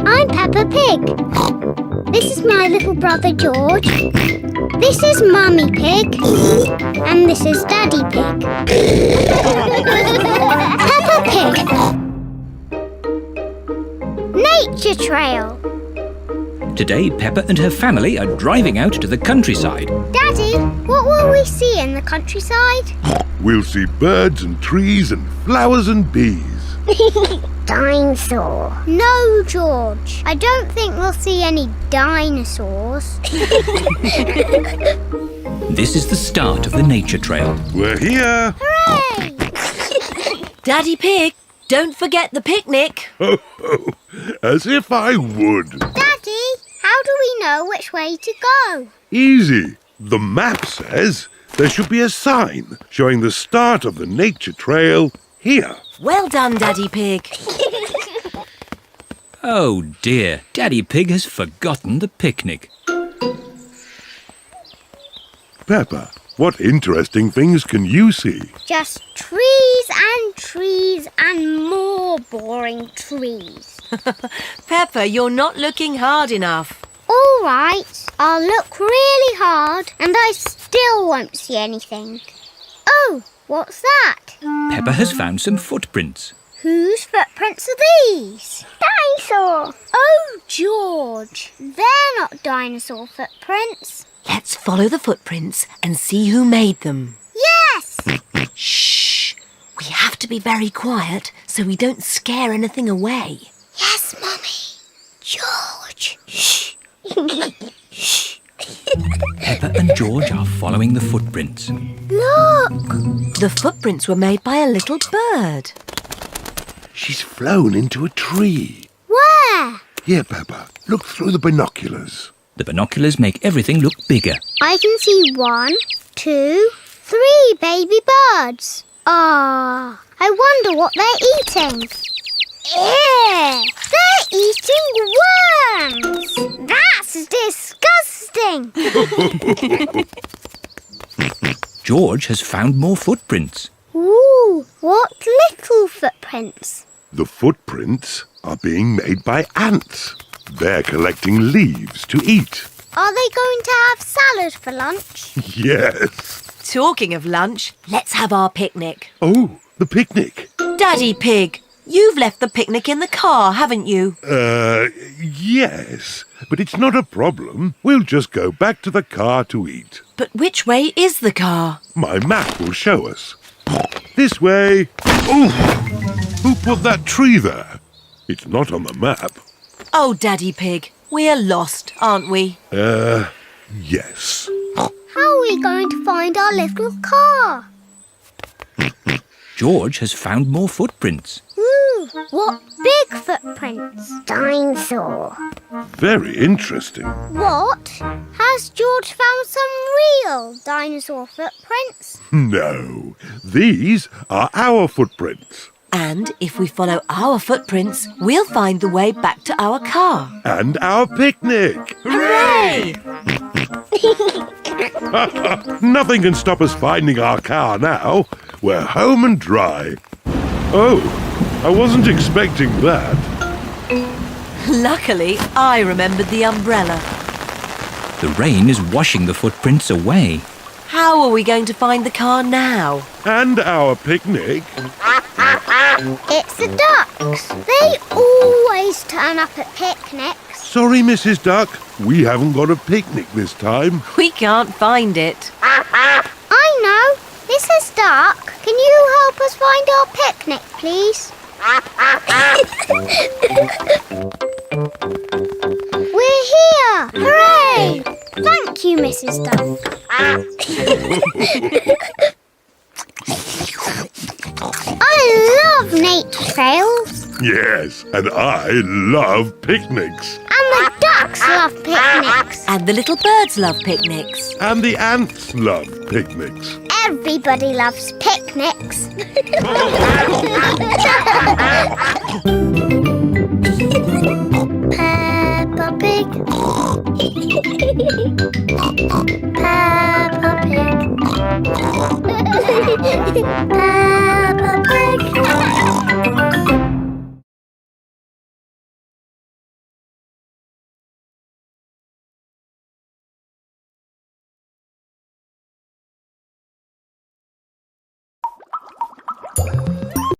I'm Peppa Pig. This is my little brother George. This is Mummy Pig. And this is Daddy Pig. Peppa Pig. Nature Trail. Today, Peppa and her family are driving out to the countryside. Daddy, what will we see in the countryside? We'll see birds and trees and flowers and bees. Dinosaur. No, George. I don't think we'll see any dinosaurs. This is the start of the nature trail. We're here. Hooray! Daddy Pig, don't forget the picnic. Ho, ho. As if I would. Daddy, how do we know which way to go? Easy. The map says there should be a sign showing the start of the nature trail here. Well done, Daddy Pig. Oh dear, Daddy Pig has forgotten the picnic. Peppa, what interesting things can you see? Just trees and more boring trees. Peppa, you're not looking hard enough. All right, I'll look really hard and I still won't see anything. Oh, what's that? Peppa has found some footprints. Whose footprints are these? Dinosaur. Oh, George, they're not dinosaur footprints. Let's follow the footprints and see who made them. Yes! Shh! We have to be very quiet so we don't scare anything away. Yes, Mummy. George. Shh. Shh! Peppa and George are following the footprints. Look! The footprints were made by a little bird. She's flown into a tree. Where? Here, Peppa, look through the binoculars. The binoculars make everything look bigger. I can see 1, 2, 3 baby birds. Ah, I wonder what they're eating. Ew! They're eating worms! That's disgusting! George has found more footprints. Ooh, what little footprints? The footprints are being made by ants. They're collecting leaves to eat. Are they going to have salad for lunch? Yes. Talking of lunch, let's have our picnic. Oh, the picnic. Daddy Pig, you've left the picnic in the car, haven't you? Yes. But it's not a problem. We'll just go back to the car to eat. But which way is the car? My map will show us. This way. Oh! Who put that tree there? It's not on the map. Oh, Daddy Pig, we're lost, aren't we? Yes. How are we going to find our little car? George has found more footprints. Ooh, what big footprints? Dinosaur. Very interesting. What? Has George found some real dinosaur footprints? No, these are our footprints. And if we follow our footprints, we'll find the way back to our car. And our picnic. Hooray! Nothing can stop us finding our car now. We're home and dry. Oh, I wasn't expecting that. Luckily, I remembered the umbrella. The rain is washing the footprints away. How are we going to find the car now? And our picnic. It's the ducks. They always turn up at picnics. Sorry, Mrs. Duck. We haven't got a picnic this time. We can't find it. I know. Mrs. Duck, can you help us find our picnic, please? We're here! Hooray! Thank you, Mrs. Duck. I love nature trails. Yes, and I love picnics. And the ducks love picnics. And the little birds love picnics. And the ants love picnics. Everybody loves picnics.